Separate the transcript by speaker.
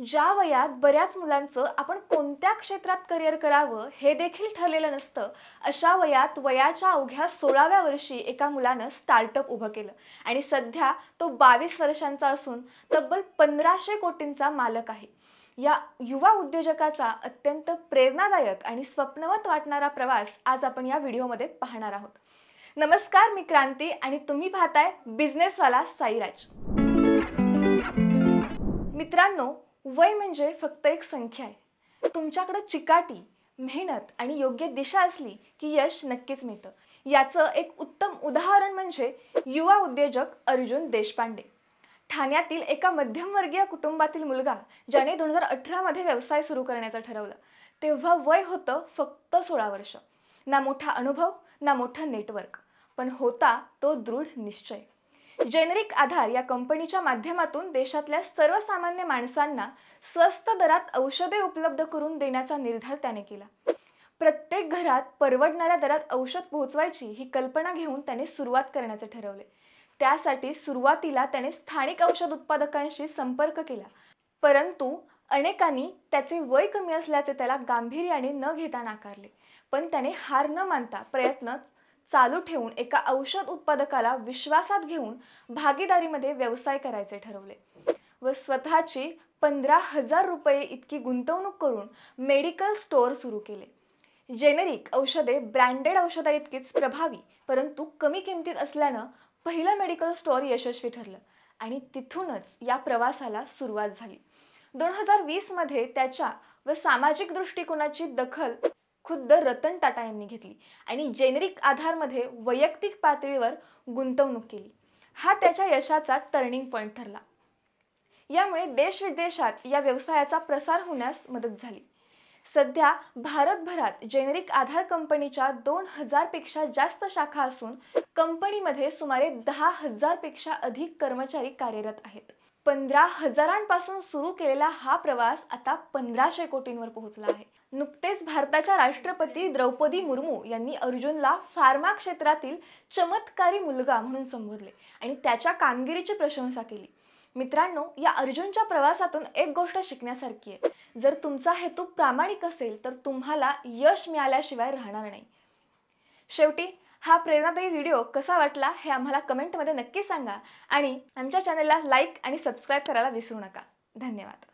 Speaker 1: ज्या वयात बऱ्याच मुलांचं आपण कोणत्या क्षेत्रात करिअर करावं हे देखील ठरलेलं नसतं, अशा वयात वयाच्या अवघ्या 16व्या वर्षी एका मुलानं स्टार्टअप उभं केलं आणि सध्या तो 22 वर्षांचा असून तब्बल 1500 कोटींचा मालक आहे. या युवा उद्योजकाचा अत्यंत प्रेरणादायक आणि स्वप्नवत वाटणारा प्रवास आज आपण या व्हिडिओमध्ये पाहणार आहोत. नमस्कार, मी क्रांती आणि तुम्ही पाहताय बिझनेसवाला साईराज. मित्रांनो, वय म्हणजे फक्त एक संख्या आहे. तुमच्याकडे चिकाटी, मेहनत आणि योग्य दिशा असली की यश नक्कीच मिळतं. याचं एक उत्तम उदाहरण म्हणजे युवा उद्योजक अर्जुन देशपांडे. ठाण्यातील एका मध्यमवर्गीय कुटुंबातील मुलगा ज्याने 2018 मध्ये व्यवसाय सुरू करण्याचं ठरवलं. तेव्हा वय होतं फक्त 16 वर्ष. ना मोठा अनुभव, ना मोठं नेटवर्क, पण होता तो दृढ निश्चय. जेनेरिक आधार या कंपनीच्या माध्यमातून देशातल्या सर्वसामान्य माणसांना स्वस्त दरात औषधे उपलब्ध करून देण्याचा निर्धार त्याने केला. प्रत्येक घरात परवडणाऱ्या दरात औषध पोहोचवायची ही कल्पना घेऊन त्याने सुरुवात करण्याचे ठरवले. त्यासाठी सुरुवातीला त्याने स्थानिक औषध उत्पादकांशी संपर्क केला, परंतु अनेकांनी त्याचे वय कमी असल्याचे त्याला गांभीर्याने न घेता नाकारले. पण त्याने हार न मानता प्रयत्न चालू ठेवून एका औषध उत्पादकाला विश्वासात घेऊन भागीदारीमध्ये व्यवसाय करायचे ठरवले व स्वतःची 15,000 रुपये इतकी गुंतवणूक करून मेडिकल स्टोअर सुरू केले. जेनेरिक औषधे ब्रँडेड औषधाइतकीच प्रभावी परंतु कमी किमतीत असल्यानं पहिलं मेडिकल स्टोअर यशस्वी ठरलं आणि तिथूनच या प्रवासाला सुरुवात झाली. 2020 मध्ये त्याच्या व सामाजिक दृष्टिकोनाची दखल खुद्द रतन टाटा यांनी घेतली आणि जेनेरिक आधारमध्ये वैयक्तिक पातळीवर गुंतवणूक केली. हा त्याच्या यशाचा टर्निंग पॉइंट ठरला. यामुळे देश विदेशात या व्यवसायाचा प्रसार होण्यास मदत झाली. सध्या भारतभरात जेनेरिक आधार कंपनीच्या 2000 पेक्षा जास्त शाखा असून कंपनीमध्ये सुमारे 10,000 पेक्षा अधिक कर्मचारी कार्यरत आहेत. 15,000पासून सुरू केलेला हा प्रवास आता 1500 कोटींवर पोहोचला आहे. नुकतेच भारताच्या राष्ट्रपती द्रौपदी मुर्मू यांनी अर्जुनला फार्मा क्षेत्रातील चमत्कारी मुलगा म्हणून संबोधले आणि त्याच्या कामगिरीची प्रशंसा केली. मित्रांनो, या अर्जुनच्या प्रवासातून एक गोष्ट शिकण्यासारखी आहे. जर तुमचा हेतू प्रामाणिक असेल तर तुम्हाला यश मिळाल्याशिवाय राहणार नाही. शेवटी हा प्रेरणादायी व्हिडिओ कसा वाटला हे आम्हाला कमेंटमध्ये नक्की सांगा आणि आमच्या चॅनलला लाईक आणि सबस्क्राईब करायला विसरू नका. धन्यवाद.